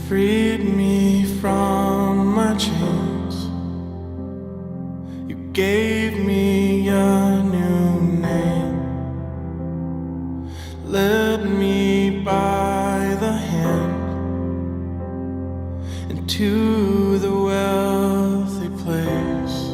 freed me from my chains. You gave me a new name, led me by the hand into the wealthy place.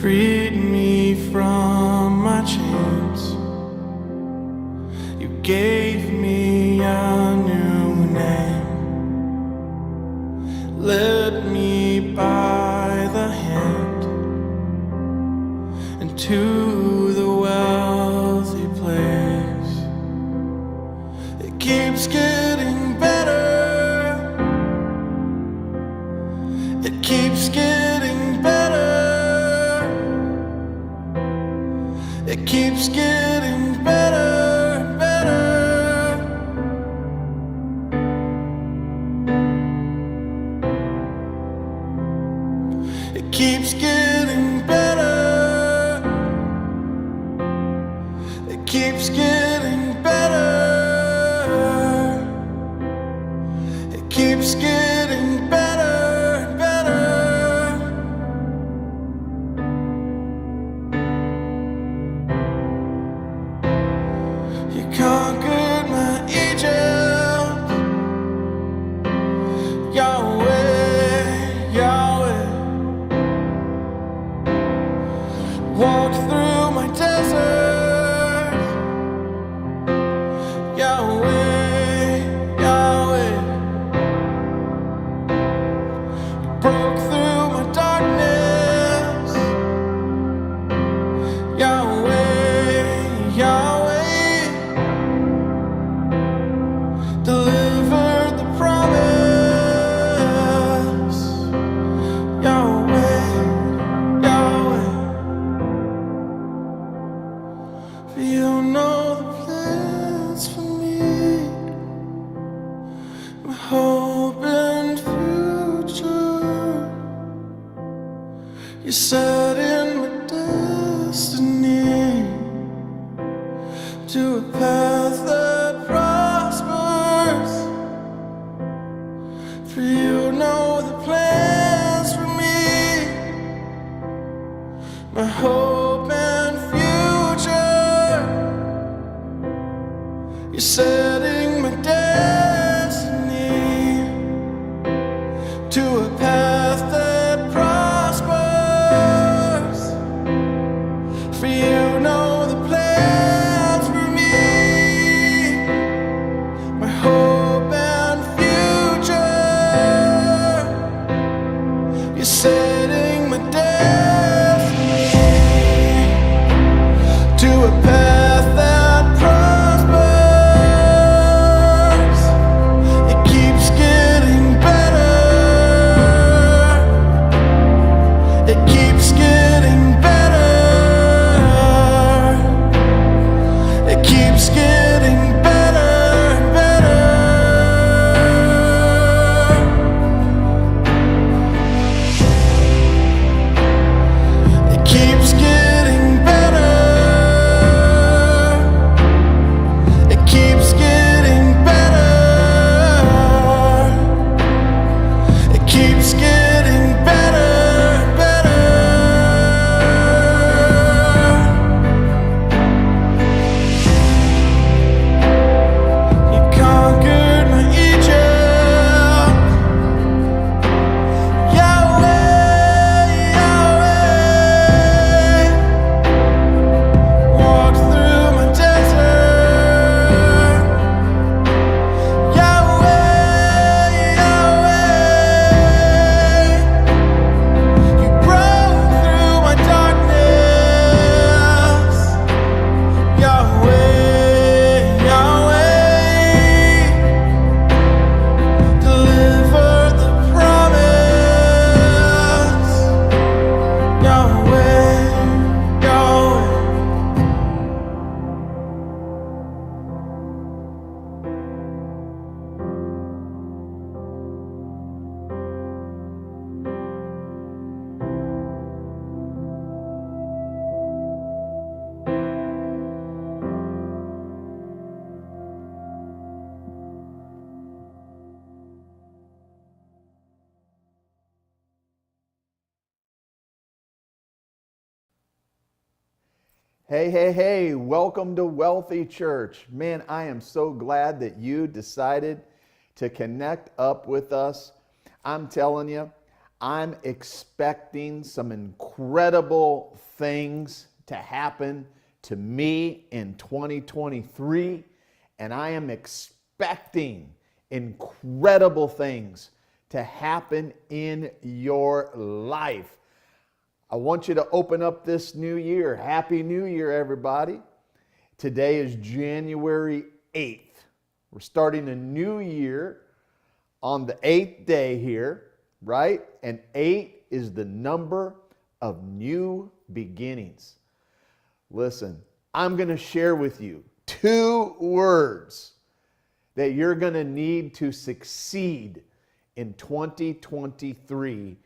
Freed me from my chains. You gave me a new name, led me by the hand into the wealthy place. It keeps getting better. It keeps getting better. It keeps getting better, better. It keeps getting better. It keeps getting better. It keeps getting better, better. You conquered my Egypt, Yahweh, Yahweh. Walked through my desert, Yahweh, Yahweh. Broke through my darkness, Yahweh, Yahweh. Delivered the promise, Yahweh, Yahweh. For you know the plans for me, my hope and future. You set in my destiny to a path that prospers. For you know the plans for me, my hope and future. You're setting my destiny to a path that prospers. For you know the plans for me, my hope and future. You're setting my destiny. Hey, welcome to Wealthy Church. Man, I am so glad that you decided to connect up with us. I'm telling you, I'm expecting some incredible things to happen to me in 2023, and I am expecting incredible things to happen in your life. I want you to open up this new year. Happy New Year, everybody. Today is January 8th. We're starting a new year on the 8th day here, right? And 8 is the number of new beginnings. Listen, I'm going to share with you 2 words that you're going to need to succeed in 2023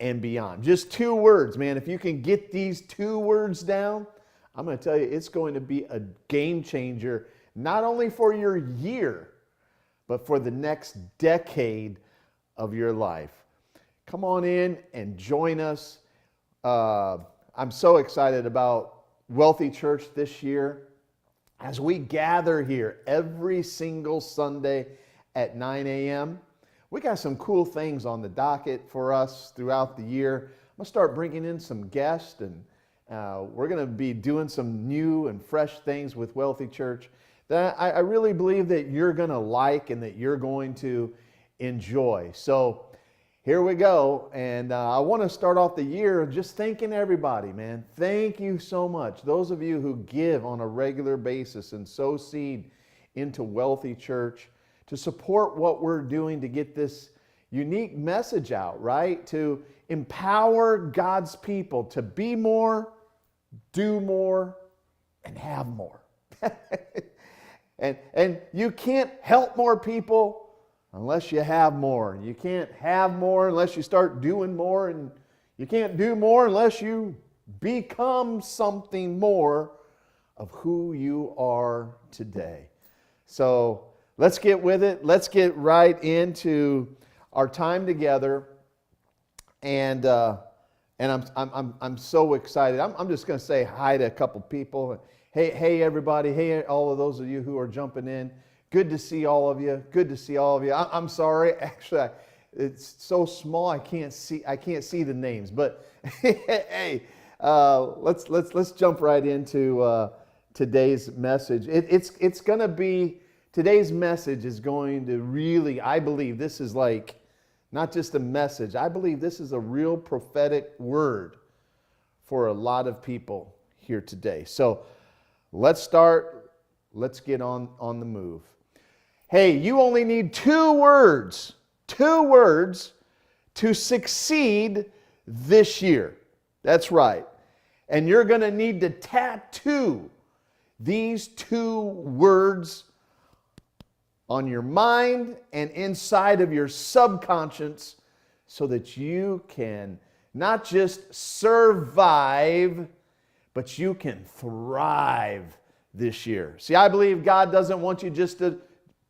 and beyond. Just 2 words, man. If you can get these 2 words down, I'm going to tell you it's going to be a game changer, not only for your year, but for the next decade of your life. Come on in and join us. I'm so excited about Wealthy Church this year as we gather here every single Sunday at 9 a.m. We got some cool things on the docket for us throughout the year. I'm going to start bringing in some guests, and we're going to be doing some new and fresh things with Wealthy Church that I really believe that you're going to like and that you're going to enjoy. So here we go, and I want to start off the year just thanking everybody, man. Thank you so much. Those of you who give on a regular basis and sow seed into Wealthy Church to support what we're doing to get this unique message out, right? To empower God's people to be more, do more, and have more. And you can't help more people unless you have more. You can't have more unless you start doing more, and you can't do more unless you become something more of who you are today. So let's get with it. Let's get right into our time together, and I'm so excited. I'm just going to say hi to a couple people. Hey everybody. Hey, all of those of you who are jumping in. Good to see all of you. Good to see all of you. I'm sorry, actually, it's so small I can't see the names. But hey, let's jump right into today's message. It's going to be. Today's message is going to really, I believe this is like not just a message, I believe this is a real prophetic word for a lot of people here today. So let's get on the move. Hey, you only need 2 words to succeed this year. That's right. And you're going to need to tattoo these 2 words on your mind and inside of your subconscious so that you can not just survive, but you can thrive this year. See, I believe God doesn't want you just to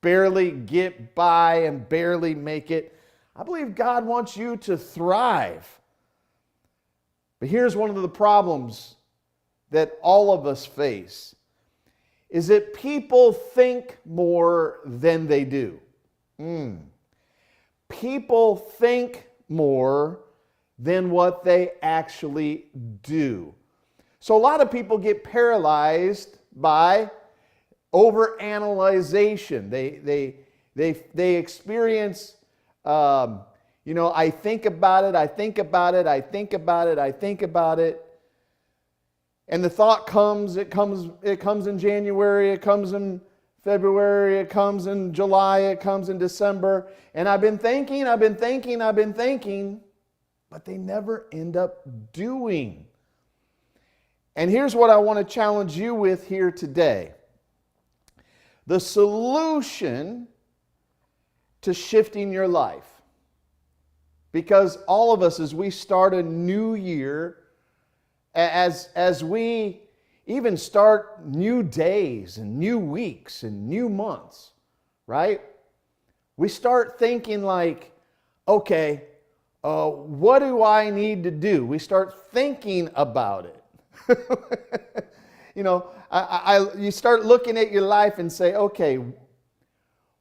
barely get by and barely make it. I believe God wants you to thrive. But here's one of the problems that all of us face. Is that people think more than they do. People think more than what they actually do. So a lot of people get paralyzed by overanalyzation. They experience, I think about it. And the thought comes, it comes in January, it comes in February, it comes in July, it comes in December. And I've been thinking, but they never end up doing. And here's what I want to challenge you with here today. The solution to shifting your life. Because all of us, as we start a new year, as we even start new days and new weeks and new months, right? We start thinking like, okay, what do I need to do? We start thinking about it. You start looking at your life and say, okay,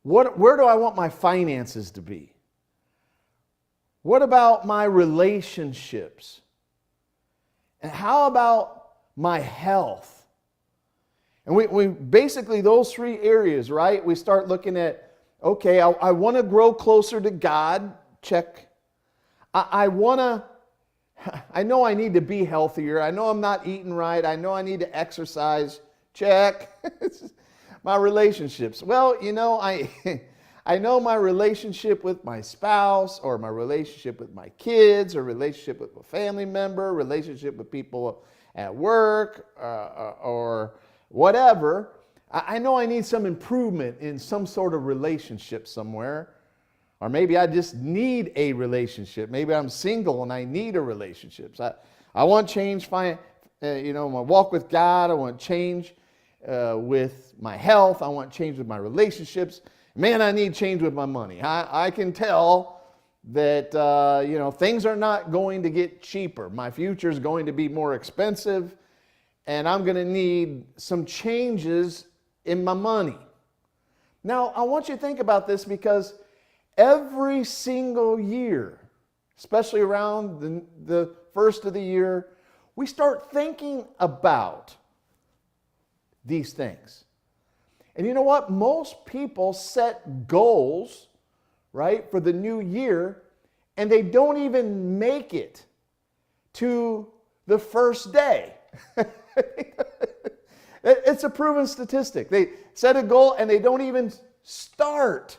where do I want my finances to be? What about my relationships? And how about my health? And we basically, those three areas, right? We start looking at, okay, I want to grow closer to God. Check. I know I need to be healthier. I know I'm not eating right. I know I need to exercise. Check. My relationships. Well, I know my relationship with my spouse, or my relationship with my kids, or relationship with a family member, relationship with people at work, or whatever. I know I need some improvement in some sort of relationship somewhere. Or maybe I just need a relationship. Maybe I'm single and I need a relationship. So I want change, my walk with God. I want change with my health. I want change with my relationships. Man, I need change with my money. I can tell that things are not going to get cheaper. My future is going to be more expensive, and I'm going to need some changes in my money. Now, I want you to think about this, because every single year, especially around the first of the year, we start thinking about these things. And you know what? Most people set goals, right, for the new year, and they don't even make it to the first day. It's a proven statistic. They set a goal and they don't even start.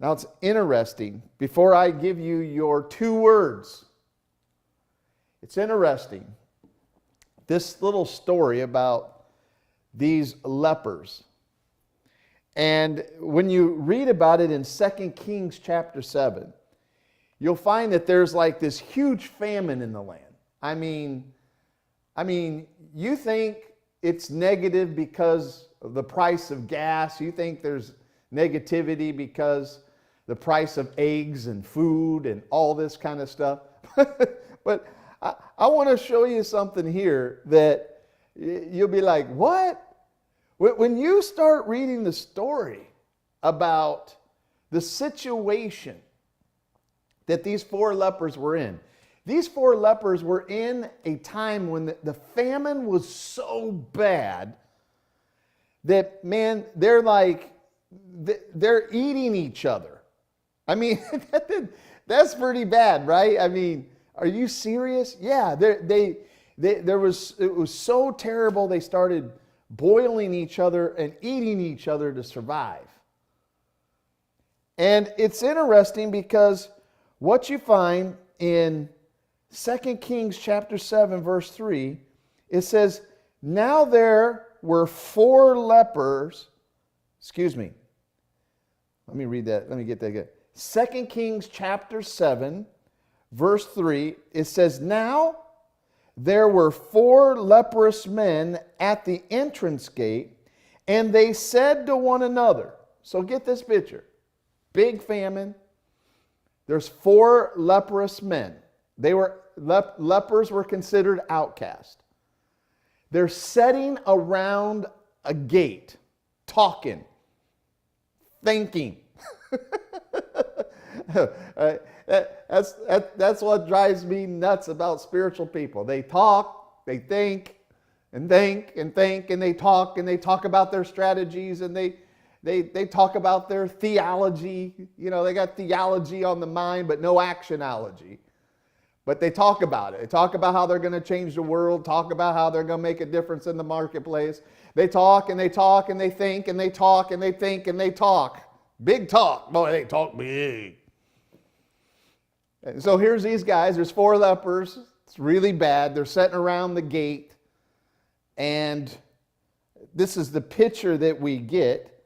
Now, it's interesting. Before I give you your 2 words, it's interesting. This little story about these lepers. And when you read about it in 2 Kings chapter 7, you'll find that there's like this huge famine in the land. I mean, you think it's negative because of the price of gas. You think there's negativity because the price of eggs and food and all this kind of stuff. But I want to show you something here that you'll be like, what? When you start reading the story about the situation that these 4 lepers were in, these 4 lepers were in a time when the famine was so bad that, man, they're eating each other. I mean, that's pretty bad, right? I mean, are you serious? Yeah, it was so terrible they started boiling each other and eating each other to survive. And it's interesting because what you find in 2 Kings chapter 7 verse 3, it says, now there were 4 lepers, let me read that, let me get that again. 2 Kings chapter 7 verse 3, it says, now there were 4 leprous men at the entrance gate, and they said to one another, so get this picture, big famine, there's 4 leprous men. They were lepers were considered outcast. They're sitting around a gate, talking, thinking. That's what drives me nuts about spiritual people. They talk, they think, and think, and think, and they talk about their strategies, and they talk about their theology. They got theology on the mind, but no actionology. But they talk about it. They talk about how they're going to change the world, talk about how they're going to make a difference in the marketplace. They talk, and they talk, and they think, and they talk, and they think, and they talk. Big talk. Boy, they talk big. And so here's these guys. There's 4 lepers. It's really bad. They're sitting around the gate. And this is the picture that we get.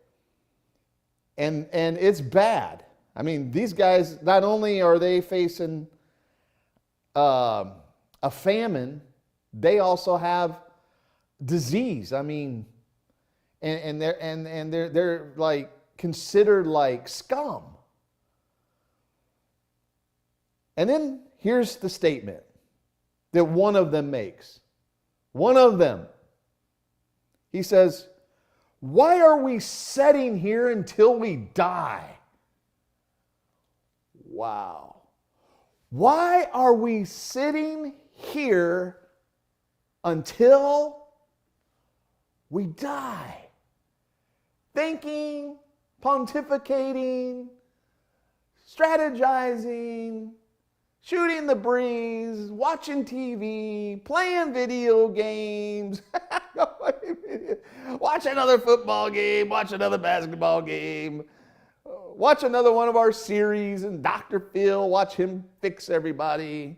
And it's bad. I mean, these guys, not only are they facing a famine, they also have disease. I mean, and they're like considered like scum. And then here's the statement that one of them makes. One of them. He says, why are we sitting here until we die? Wow. Why are we sitting here until we die? Thinking, pontificating, strategizing, shooting the breeze, watching TV, playing video games, watch another football game, watch another basketball game, watch another one of our series, and Dr. Phil, watch him fix everybody.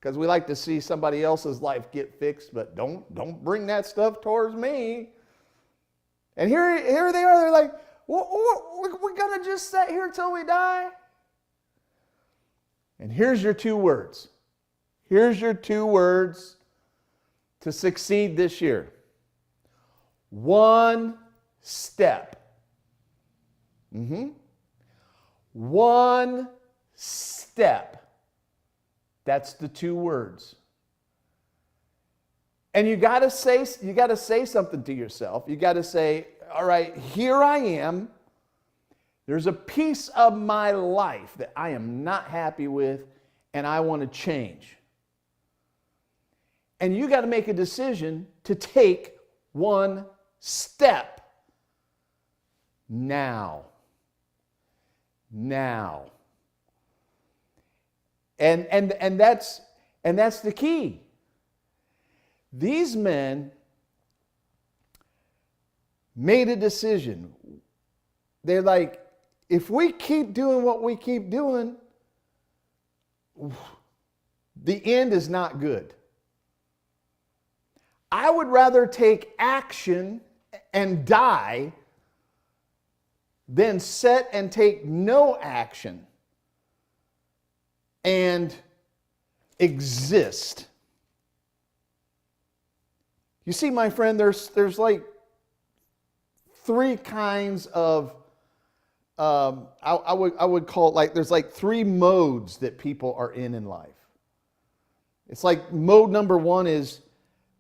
Because we like to see somebody else's life get fixed, but don't bring that stuff towards me. And here they are, they're like, we're going to just sit here till we die? And here's your 2 words. Here's your 2 words to succeed this year. 1 step. 1 step. That's the 2 words. And you got to say something to yourself. You got to say, all right, here I am. There's a piece of my life that I am not happy with and I want to change. And you got to make a decision to take 1 step now. Now. And that's the key. These men made a decision. They're like, if we keep doing what we keep doing, the end is not good. I would rather take action and die than sit and take no action and exist. You see, my friend, there's like 3 kinds of I would call it, like, there's like 3 modes that people are in life. It's like mode number 1 is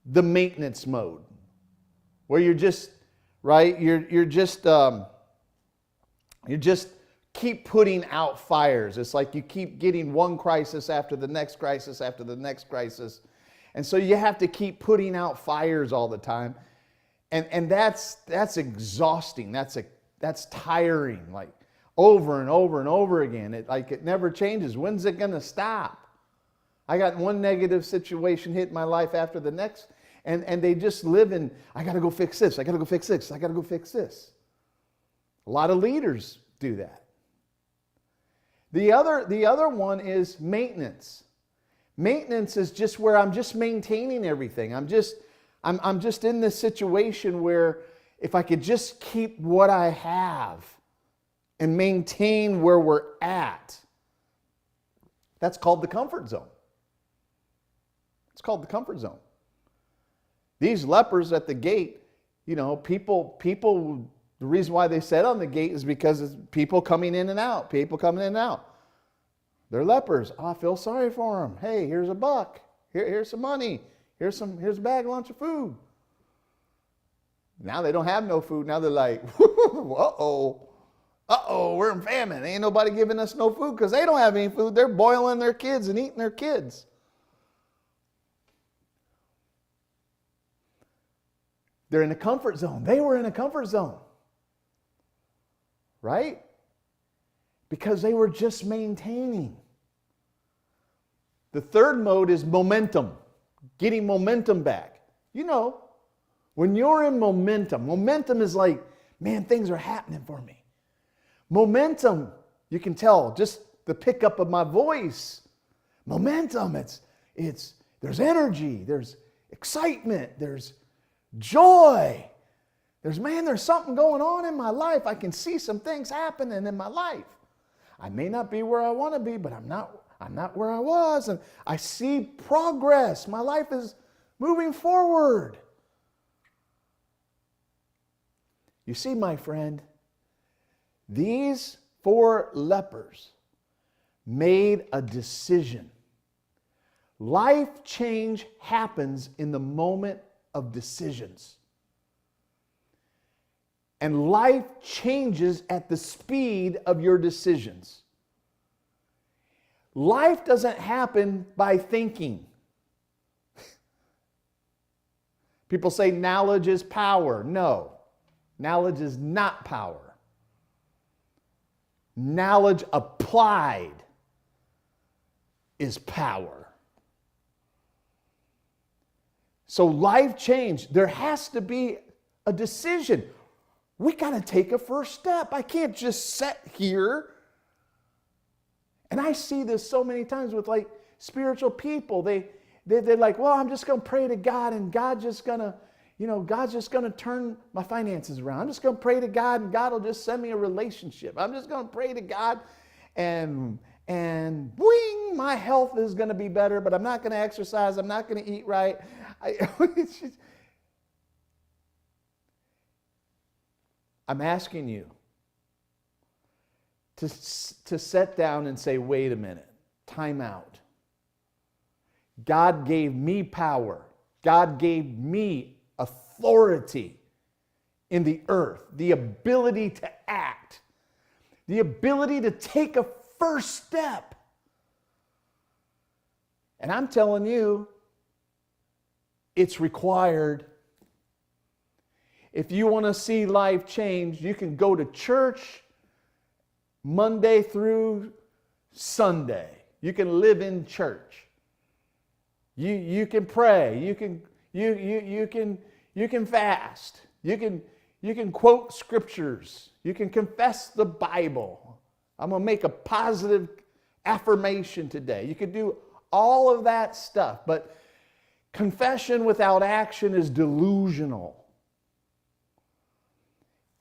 the maintenance mode, where you're just, right, you're just keep putting out fires. It's like you keep getting one crisis after the next crisis after the next crisis. And so you have to keep putting out fires all the time. And that's exhausting. That's tiring, like over and over and over again. It never changes. When's it going to stop? I got one negative situation hit my life after the next, and they just live in, I got to go fix this. I got to go fix this. I got to go fix this. A lot of leaders do that. The other one is maintenance. Maintenance is just where I'm just maintaining everything. I'm just in this situation where if I could just keep what I have and maintain where we're at, that's called the comfort zone. It's called the comfort zone. These lepers at the gate, people, the reason why they sat on the gate is because it's people coming in and out, They're lepers. Oh, I feel sorry for them. Hey, here's a buck. Here's some money. Here's a bag lunch of food. Now they don't have no food. Now they're like, uh-oh, we're in famine. Ain't nobody giving us no food because they don't have any food. They're boiling their kids and eating their kids. They're in a comfort zone. They were in a comfort zone. Right? Because they were just maintaining. The third mode is momentum. Getting momentum back. When you're in momentum is like, man, things are happening for me. Momentum, you can tell just the pickup of my voice. Momentum, there's energy, there's excitement, there's joy. There's something going on in my life. I can see some things happening in my life. I may not be where I want to be, but I'm not where I was. And I see progress. My life is moving forward. You see, my friend, these 4 lepers made a decision. Life change happens in the moment of decisions. And life changes at the speed of your decisions. Life doesn't happen by thinking. People say knowledge is power. No, knowledge is not power. Knowledge applied is power. So life change, there has to be a decision. We got to take a first step. I can't just sit here. And I see this so many times with like spiritual people. They're like, well, I'm just going to pray to God and God's just going to turn my finances around. I'm just going to pray to God and God will just send me a relationship. I'm just going to pray to God and boing, my health is going to be better, but I'm not going to exercise. I'm not going to eat right. I'm asking you to sit down and say, wait a minute, time out. God gave me power. God gave me authority in the earth, the ability to act, the ability to take a first step. And I'm telling you, it's required. If you want to see life change, you can go to church Monday through Sunday. You can live in church. You can pray. You can fast. You can quote scriptures. You can confess the Bible. I'm going to make a positive affirmation today. You can do all of that stuff, but confession without action is delusional.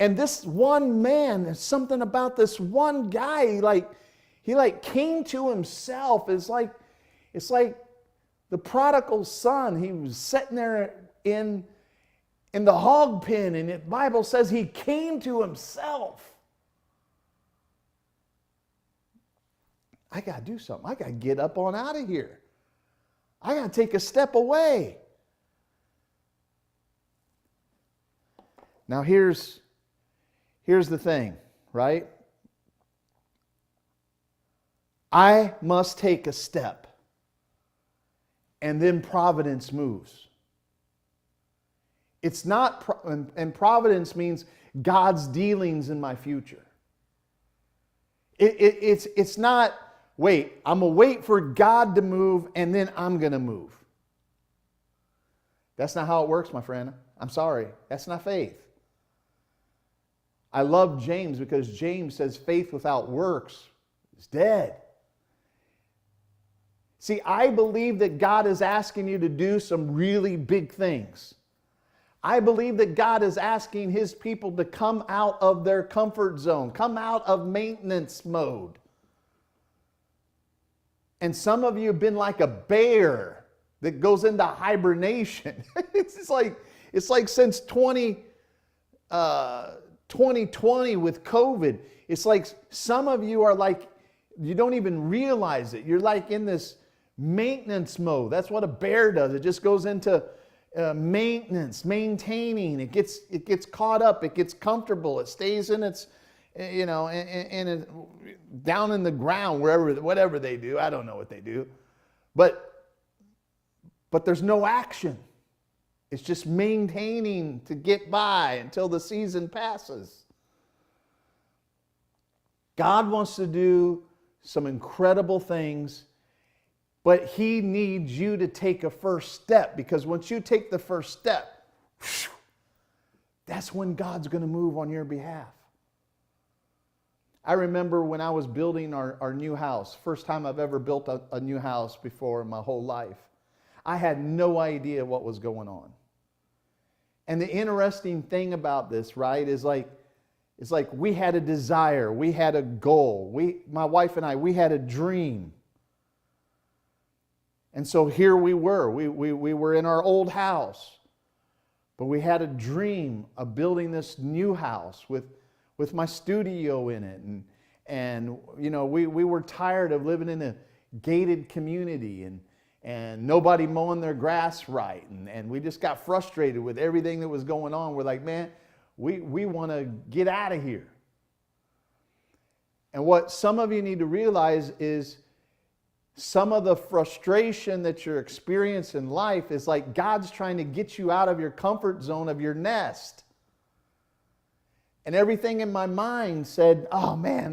And this one man, there's something about this one guy, he came to himself. It's like the prodigal son. He was sitting there in the hog pen, and the Bible says he came to himself. I got to do something. I got to get up on out of here. I got to take a step away. Now here's the thing, right? I must take a step, and then providence moves. It's not, and providence means God's dealings in my future. It's not, wait, I'm going to wait for God to move and then I'm going to move. That's not how it works, my friend. I'm sorry. That's not faith. I love James because James says faith without works is dead. See, I believe that God is asking you to do some really big things. I believe that God is asking His people to come out of their comfort zone, come out of maintenance mode. And some of you have been like a bear that goes into hibernation. It's like since 2020 with COVID, it's like some of you are like, you don't even realize it. You're like in this maintenance mode. That's what a bear does. It just goes into maintenance, maintaining. It gets caught up. It gets comfortable. It stays in its, down in the ground, whatever they do. I don't know what they do, but there's no action. It's just maintaining to get by until the season passes. God wants to do some incredible things, but He needs you to take a first step, because once you take the first step, that's when God's going to move on your behalf. I remember when I was building our new house, first time I've ever built a new house before in my whole life. I had no idea what was going on. And the interesting thing about this, right, is like we had a desire, we had a goal. My wife and I, we had a dream. And so here we were. We were in our old house, but we had a dream of building this new house with my studio in it. And we were tired of living in a gated community. and nobody mowing their grass right. And we just got frustrated with everything that was going on. We're like, man, we want to get out of here. And what some of you need to realize is some of the frustration that you're experiencing in life is like God's trying to get you out of your comfort zone of your nest. And everything in my mind said, oh man,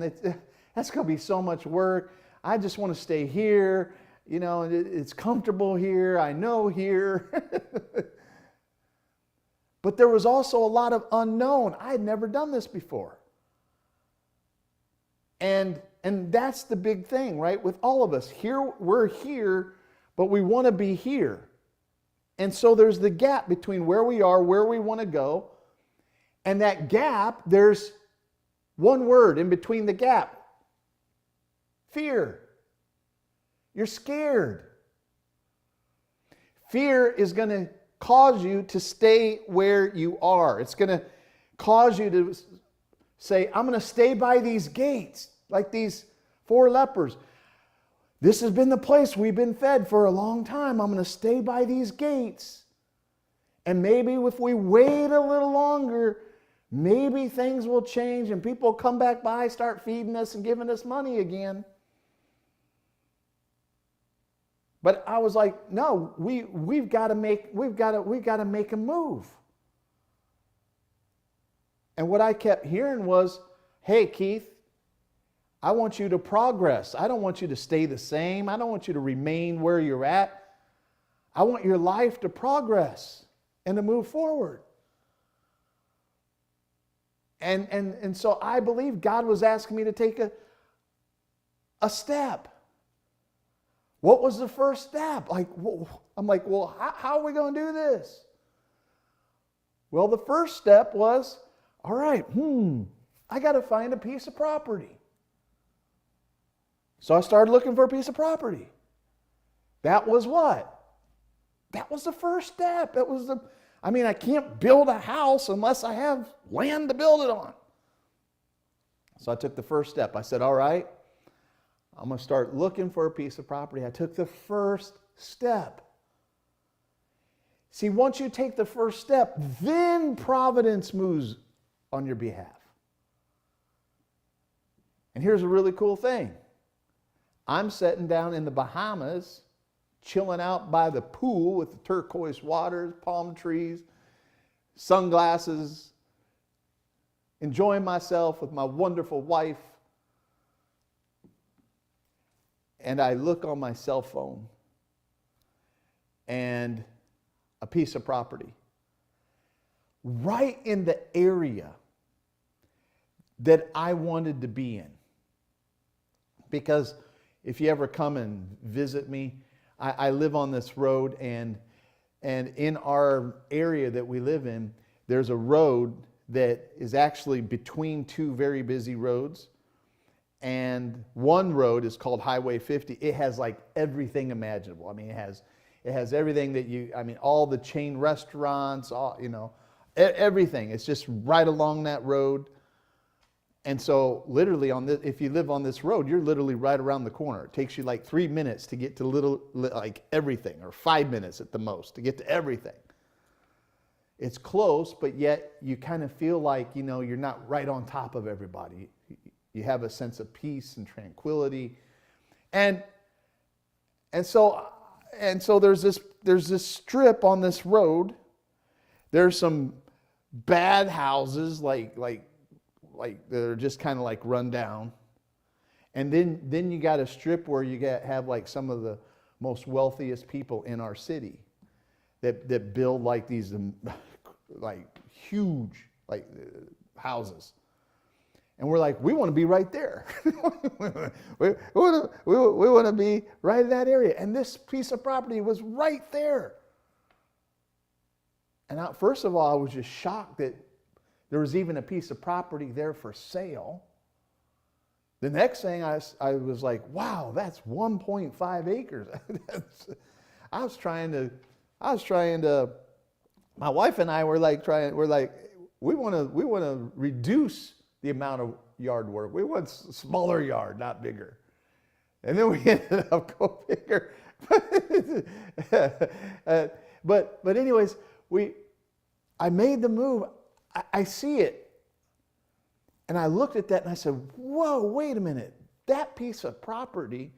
that's going to be so much work. I just want to stay here. You know, it's comfortable here. I know here. But there was also a lot of unknown. I had never done this before. And that's the big thing, right? With all of us. Here, we're here, but we want to be here. And so there's the gap between where we are, where we want to go. And that gap, there's one word in between the gap. Fear. You're scared. Fear is going to cause you to stay where you are. It's going to cause you to say, I'm going to stay by these gates, like these 4 lepers. This has been the place we've been fed for a long time. I'm going to stay by these gates. And maybe if we wait a little longer, maybe things will change and people come back by, start feeding us and giving us money again. But I was like, no, we've got to make a move. And what I kept hearing was, hey, Keith, I want you to progress. I don't want you to stay the same. I don't want you to remain where you're at. I want your life to progress and to move forward. And so I believe God was asking me to take a step. What was the first step? I'm like, well, how are we going to do this? Well, the first step was, all right, I got to find a piece of property. So I started looking for a piece of property. That was what? That was the first step. I can't build a house unless I have land to build it on. So I took the first step. I said, all right, I'm going to start looking for a piece of property. I took the first step. See, once you take the first step, then providence moves on your behalf. And here's a really cool thing. I'm sitting down in the Bahamas, chilling out by the pool with the turquoise waters, palm trees, sunglasses, enjoying myself with my wonderful wife. And I look on my cell phone and a piece of property right in the area that I wanted to be in. Because if you ever come and visit me, I live on this road, and in our area that we live in, there's a road that is actually between 2 very busy roads. And one road is called Highway 50. It has like everything imaginable. I mean, it has everything that all the chain restaurants, everything. It's just right along that road. And so literally if you live on this road, you're literally right around the corner. It takes you like 3 minutes to get to everything, or 5 minutes at the most to get to everything. It's close, but yet you kind of feel like, you're not right on top of everybody. You have a sense of peace and tranquility. And so there's this strip on this road. There's some bad houses like they're just kind of like run down. And then you got a strip where you have like some of the most wealthiest people in our city that build like these like huge houses. And we're like, we want to be right there. we want to be right in that area. And this piece of property was right there. And first of all, I was just shocked that there was even a piece of property there for sale. The next thing I was like, wow, that's 1.5 acres. I was trying to, my wife and I were like, we want to reduce the amount of yard work. We want smaller yard, not bigger. And then we ended up going bigger. But anyways, I made the move. I see it. And I looked at that and I said, whoa, wait a minute. That piece of property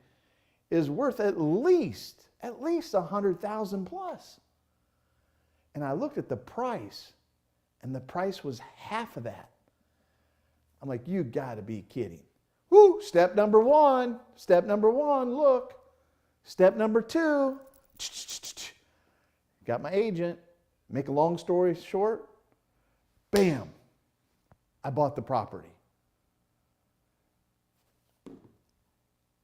is worth at least 100,000 plus. And I looked at the price, and the price was half of that. I'm like, you got to be kidding. Woo, step number one, look. Step number two, got my agent. Make a long story short, bam, I bought the property.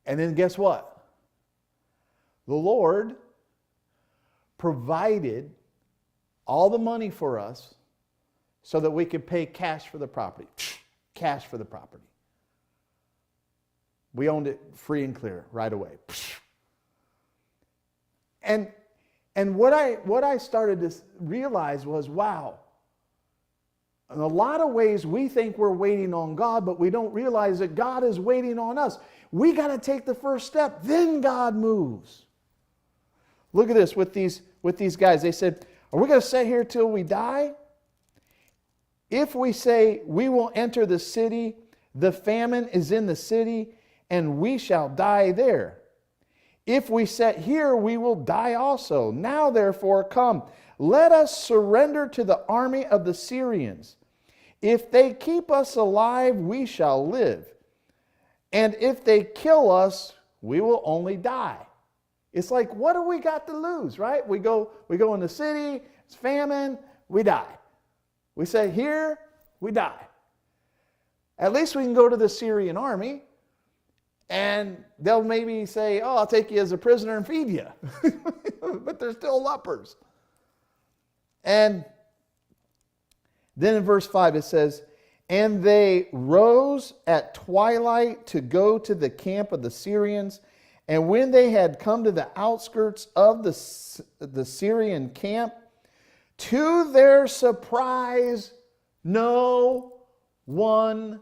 And then guess what? The Lord provided all the money for us so that we could pay cash for the property. Cash for the property. We owned it free and clear right away. And what I started to realize was, wow, in a lot of ways we think we're waiting on God, but we don't realize that God is waiting on us. We got to take the first step, then God moves. Look at this with these guys. They said, are we going to sit here till we die? If we say we will enter the city, the famine is in the city, and we shall die there. If we sit here, we will die also. Now therefore come, let us surrender to the army of the Syrians. If they keep us alive, we shall live. And if they kill us, we will only die. It's like, what do we got to lose, right? We go in the city, it's famine, we die. We say here, we die. At least we can go to the Syrian army, and they'll maybe say, oh, I'll take you as a prisoner and feed you. But they're still lepers. And then in verse 5 it says, and they rose at twilight to go to the camp of the Syrians. And when they had come to the outskirts of the Syrian camp, to their surprise, no one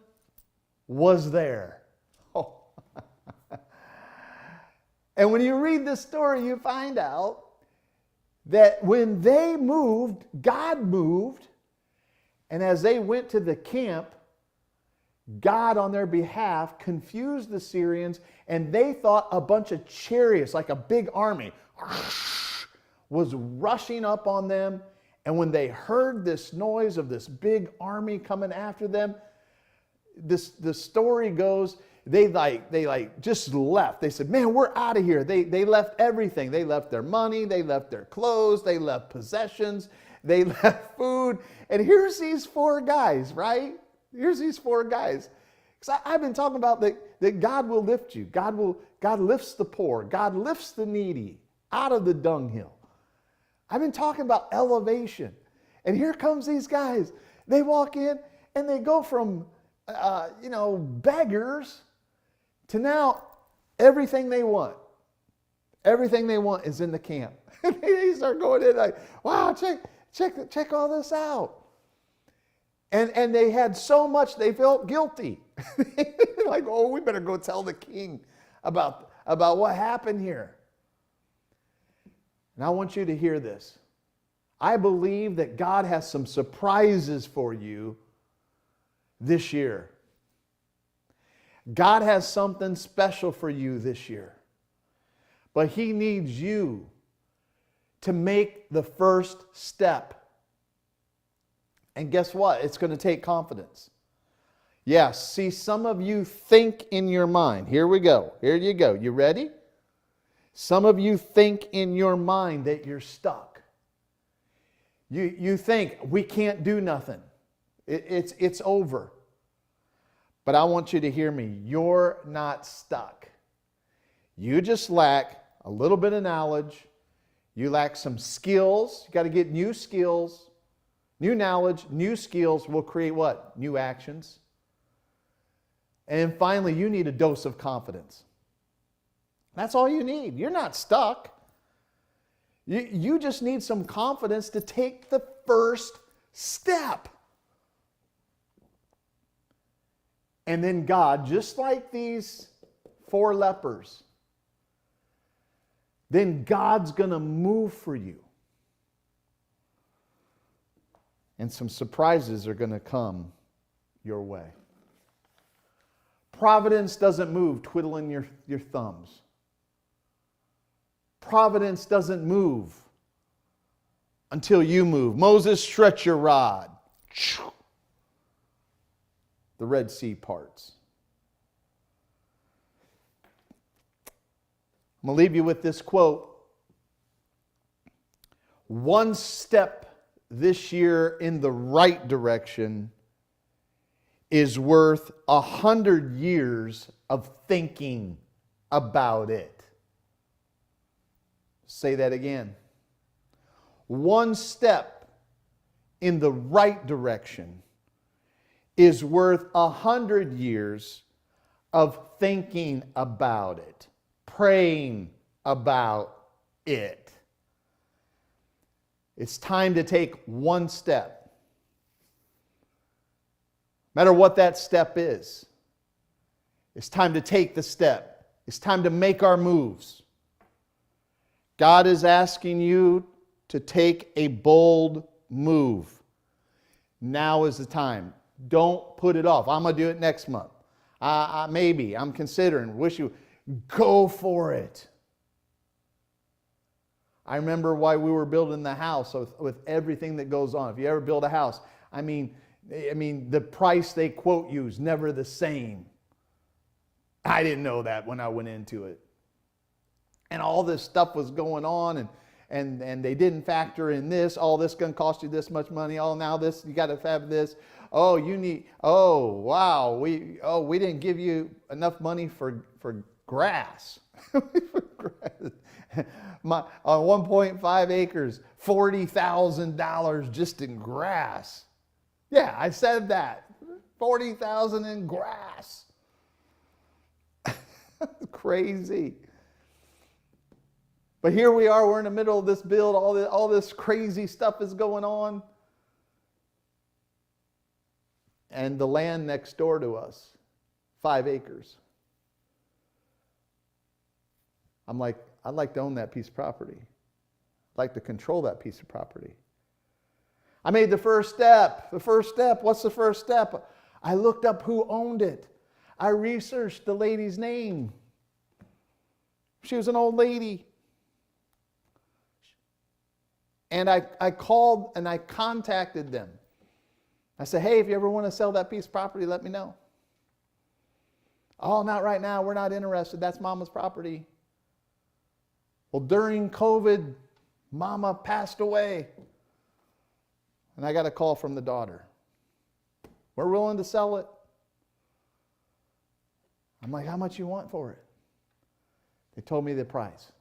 was there. Oh. And when you read this story, you find out that when they moved, God moved. And as they went to the camp, God on their behalf confused the Syrians, and they thought a bunch of chariots, like a big army, was rushing up on them. And when they heard this noise of this big army coming after them, the story goes, they just left. They said, man, we're out of here. They left everything. They left their money. They left their clothes. They left possessions. They left food. And here's these four guys, right? Here's these four guys. Because I've been talking about that God will lift you. God lifts the poor. God lifts the needy out of the dunghill. I've been talking about elevation. And here comes these guys. They walk in and they go from, beggars to now everything they want. Everything they want is in the camp. They start going in like, wow, check all this out. And they had so much, they felt guilty. Like, oh, we better go tell the king about what happened here. And I want you to hear this. I believe that God has some surprises for you this year. God has something special for you this year. But He needs you to make the first step. And guess what? It's going to take confidence. Yes, see, some of you think in your mind. Here we go. Here you go. You ready? Some of you think in your mind that you're stuck. You think, we can't do nothing. It's over. But I want you to hear me. You're not stuck. You just lack a little bit of knowledge. You lack some skills. You got to get new skills. New knowledge, new skills will create what? New actions. And then finally, you need a dose of confidence. That's all you need. You're not stuck. You just need some confidence to take the first step. And then God, just like these four lepers, then God's going to move for you. And some surprises are going to come your way. Providence doesn't move twiddling your thumbs. Providence doesn't move until you move. Moses, stretch your rod. The Red Sea parts. I'm going to leave you with this quote. One step this year in the right direction is worth 100 years of thinking about it. Say that again. One step in the right direction is worth 100 years of thinking about it, praying about it. It's time to take one step. No matter what that step is, it's time to take the step. It's time to make our moves. God is asking you to take a bold move. Now is the time. Don't put it off. I'm going to do it next month. Maybe. I'm considering. Wish you. Go for it. I remember why we were building the house with everything that goes on. If you ever build a house, I mean, the price they quote you is never the same. I didn't know that when I went into it. And all this stuff was going on, and they didn't factor in this. All this going to cost you this much money. Oh, now this, you got to have this. Oh, you need, oh, wow. We didn't give you enough money for grass. On 1.5 acres, $40,000 just in grass. Yeah, I said that. $40,000 in grass. Crazy. But here we are, we're in the middle of this build, all this crazy stuff is going on. And the land next door to us, 5 acres. I'm like, I'd like to own that piece of property. I'd like to control that piece of property. I made the first step. The first step, what's the first step? I looked up who owned it. I researched the lady's name. She was an old lady. And I called and I contacted them. I said, hey, if you ever want to sell that piece of property, let me know. Oh, not right now. We're not interested. That's Mama's property. Well, during COVID, Mama passed away. And I got a call from the daughter. We're willing to sell it. I'm like, how much you want for it? They told me the price.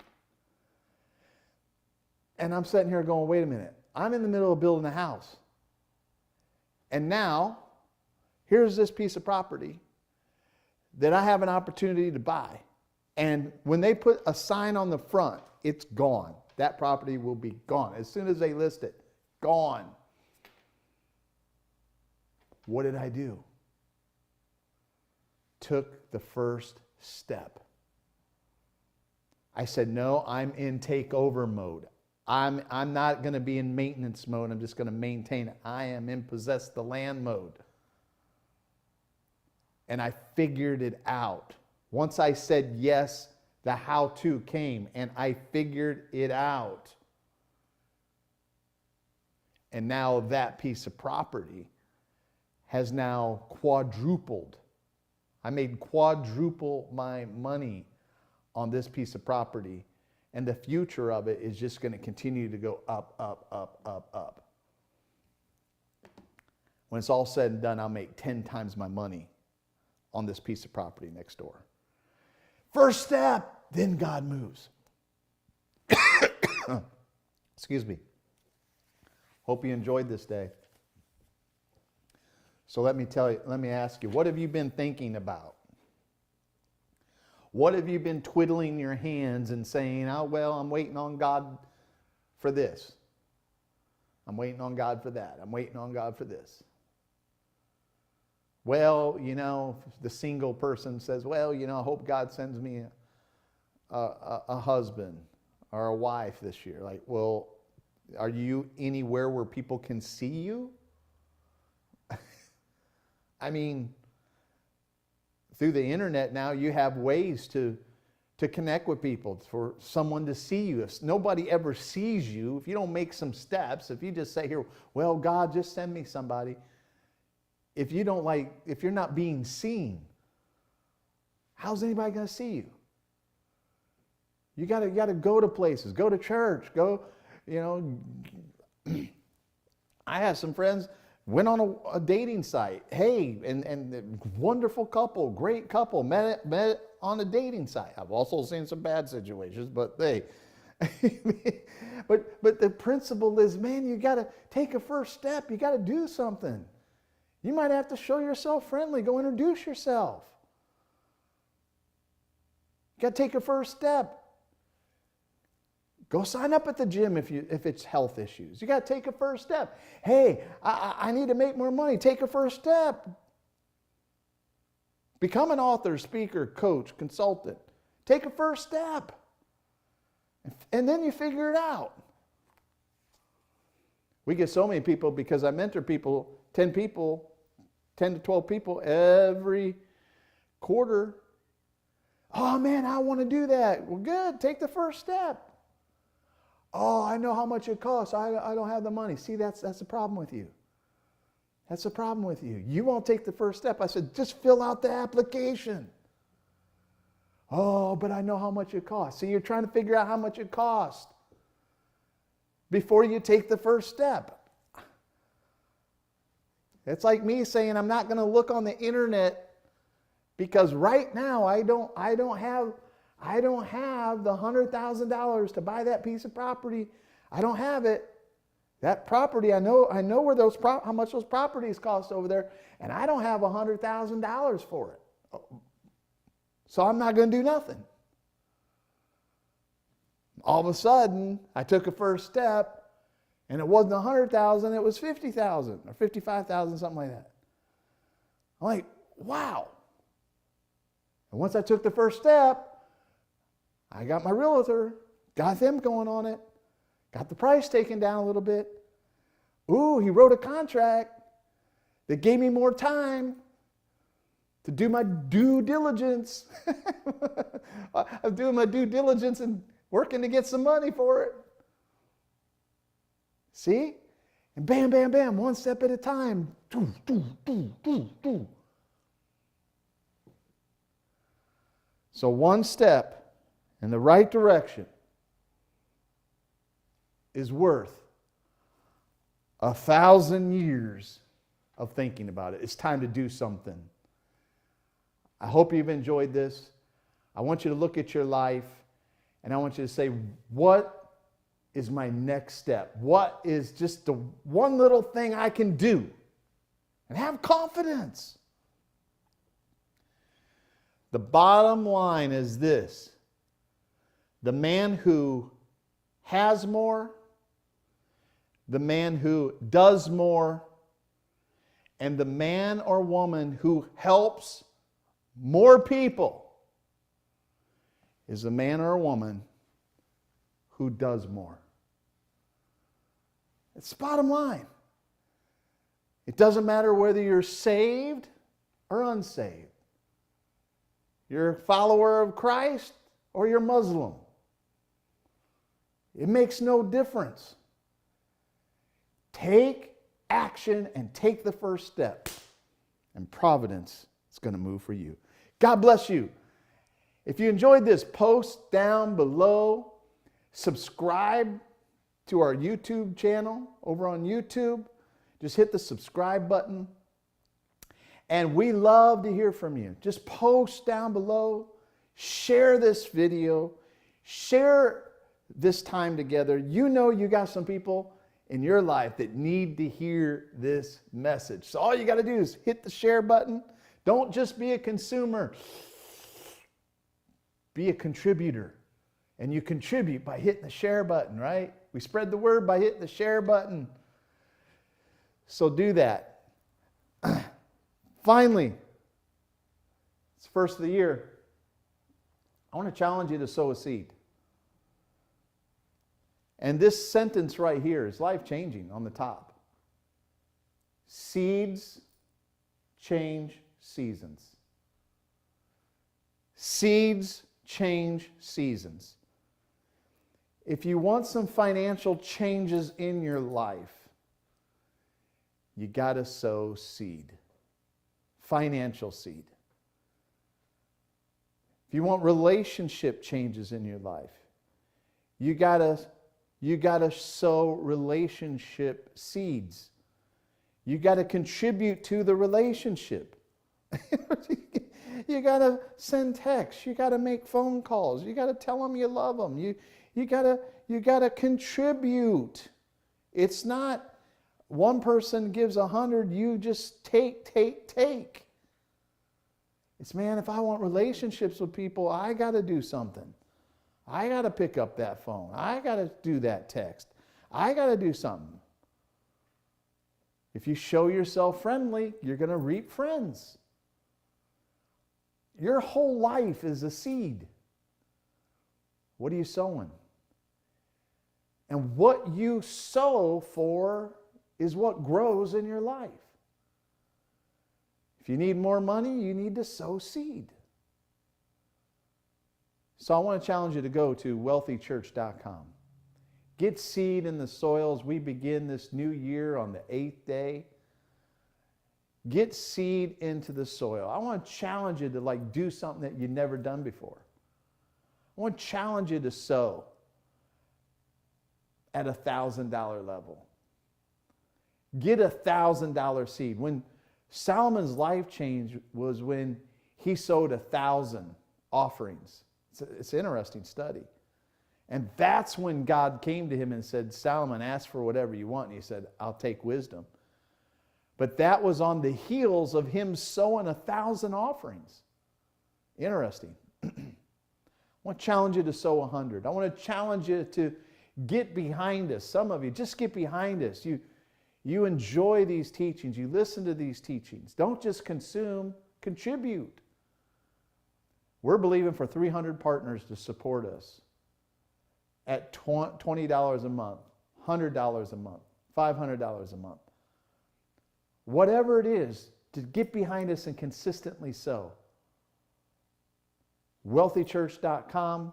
And I'm sitting here going, wait a minute. I'm in the middle of building a house. And now, here's this piece of property that I have an opportunity to buy. And when they put a sign on the front, it's gone. That property will be gone. As soon as they list it, gone. What did I do? Took the first step. I said, no, I'm in takeover mode. I'm not going to be in maintenance mode. I'm just going to maintain it. I am in possess the land mode. And I figured it out. Once I said yes, the how-to came, and I figured it out. And now that piece of property has now quadrupled. I made quadruple my money on this piece of property. And the future of it is just going to continue to go up, up, up, up, up. When it's all said and done, I'll make 10 times my money on this piece of property next door. First step, then God moves. Excuse me. Hope you enjoyed this day. So let me ask you, what have you been thinking about? What have you been twiddling your hands and saying, oh, well, I'm waiting on God for this. I'm waiting on God for that. I'm waiting on God for this. Well, the single person says, well, I hope God sends me a husband. or a wife this year. Like, well, are you anywhere where people can see you? I mean, through the internet now, you have ways to connect with people, for someone to see you. If nobody ever sees you, if you don't make some steps, if you just say here, well, God, just send me somebody. If you're not being seen, how's anybody going to see you? You got to go to places, go to church, go, I have some friends, went on a dating site. Hey, and wonderful couple, great couple, met on a dating site. I've also seen some bad situations, but but the principle is, man, you got to take a first step. You got to do something. You might have to show yourself friendly. Go introduce yourself. You got to take a first step. Go sign up at the gym if it's health issues. You got to take a first step. Hey, I need to make more money. Take a first step. Become an author, speaker, coach, consultant. Take a first step. And then you figure it out. We get so many people because I mentor people, 10 to 12 people every quarter. Oh man, I want to do that. Well, good. Take the first step. Oh, I know how much it costs. I don't have the money. See, that's the problem with you. That's the problem with you. You won't take the first step. I said, just fill out the application. Oh, but I know how much it costs. See, you're trying to figure out how much it costs before you take the first step. It's like me saying I'm not going to look on the internet because right now I don't have the $100,000 to buy that piece of property. I don't have it. That property, I know where how much those properties cost over there, and I don't have $100,000 for it. So I'm not going to do nothing. All of a sudden, I took a first step, and it wasn't $100,000, it was $50,000 or $55,000, something like that. I'm like, wow. And once I took the first step, I got my realtor, got them going on it, got the price taken down a little bit. Ooh, he wrote a contract that gave me more time to do my due diligence. I'm doing my due diligence and working to get some money for it. See? And bam, bam, bam, one step at a time. Do, do, do, do, do. So one step in the right direction is worth 1,000 years of thinking about it. It's time to do something. I hope you've enjoyed this. I want you to look at your life and I want you to say, what is my next step? What is just the one little thing I can do? And have confidence. The bottom line is this: the man who has more, the man who does more, and the man or woman who helps more people is a man or a woman who does more. It's the bottom line. It doesn't matter whether you're saved or unsaved. You're a follower of Christ or you're Muslim. It makes no difference. Take action and take the first step, and providence is going to move for you. God bless you. If you enjoyed this, post down below. Subscribe to our YouTube channel over on YouTube. Just hit the subscribe button. And we love to hear from you. Just post down below. Share this video. Share this time together. You know you got some people in your life that need to hear this message. So all you got to do is hit the share button. Don't just be a consumer. Be a contributor. And you contribute by hitting the share button, right? We spread the word by hitting the share button. So do that. Finally, it's the first of the year. I want to challenge you to sow a seed. And this sentence right here is life-changing on the top. Seeds change seasons. Seeds change seasons. If you want some financial changes in your life, you got to sow seed. Financial seed. If you want relationship changes in your life, you got to sow relationship seeds. You got to contribute to the relationship. You got to send texts. You got to make phone calls. You got to tell them you love them. You got to contribute. It's not one person gives 100, you just take. It's, man, if I want relationships with people, I got to do something. I got to pick up that phone. I got to do that text. I got to do something. If you show yourself friendly, you're going to reap friends. Your whole life is a seed. What are you sowing? And what you sow for is what grows in your life. If you need more money, you need to sow seed. So I want to challenge you to go to wealthychurch.com. Get seed in the soil as we begin this new year on the 8th day. Get seed into the soil. I want to challenge you to do something that you've never done before. I want to challenge you to sow at $1,000 level. Get $1,000 seed. When Solomon's life change was when he sowed 1,000 offerings. It's an interesting study. And that's when God came to him and said, Solomon, ask for whatever you want. And he said, I'll take wisdom. But that was on the heels of him sowing 1,000 offerings. Interesting. I want to challenge you to sow 100. I want to challenge you to get behind us. Some of you, just get behind us. You enjoy these teachings. You listen to these teachings. Don't just consume, contribute. We're believing for 300 partners to support us at $20 a month, $100 a month, $500 a month. Whatever it is, to get behind us and consistently sow. wealthychurch.com,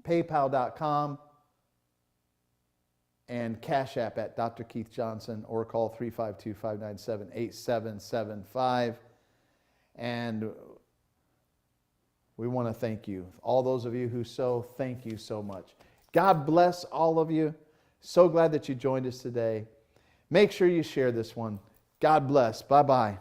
paypal.com, and Cash App at Dr. Keith Johnson, or call 352-597-8775. And we want to thank you. All those of you who sow, thank you so much. God bless all of you. So glad that you joined us today. Make sure you share this one. God bless. Bye-bye.